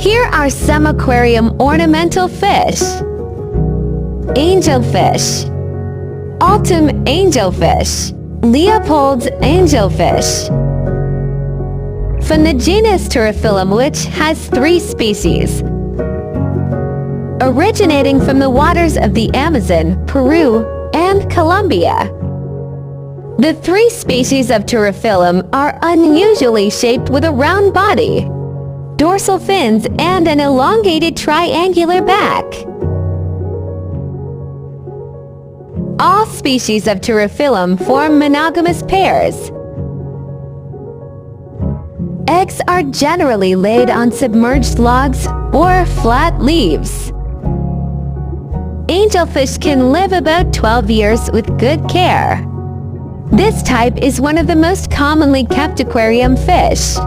Here are some aquarium ornamental fish. Angelfish, autumn angelfish, Leopold's angelfish. From the genus Turifilum, which has 3 species. Originating from the waters of the Amazon, Peru, and Colombia. The 3 species of Turifilum are unusually shaped with a round body, dorsal fins, and an elongated triangular back. All species of Turifilum form monogamous pairs. Eggs are generally laid on submerged logs or flat leaves. Angelfish can live about 12 years with good care. This type is one of the most commonly kept aquarium fish.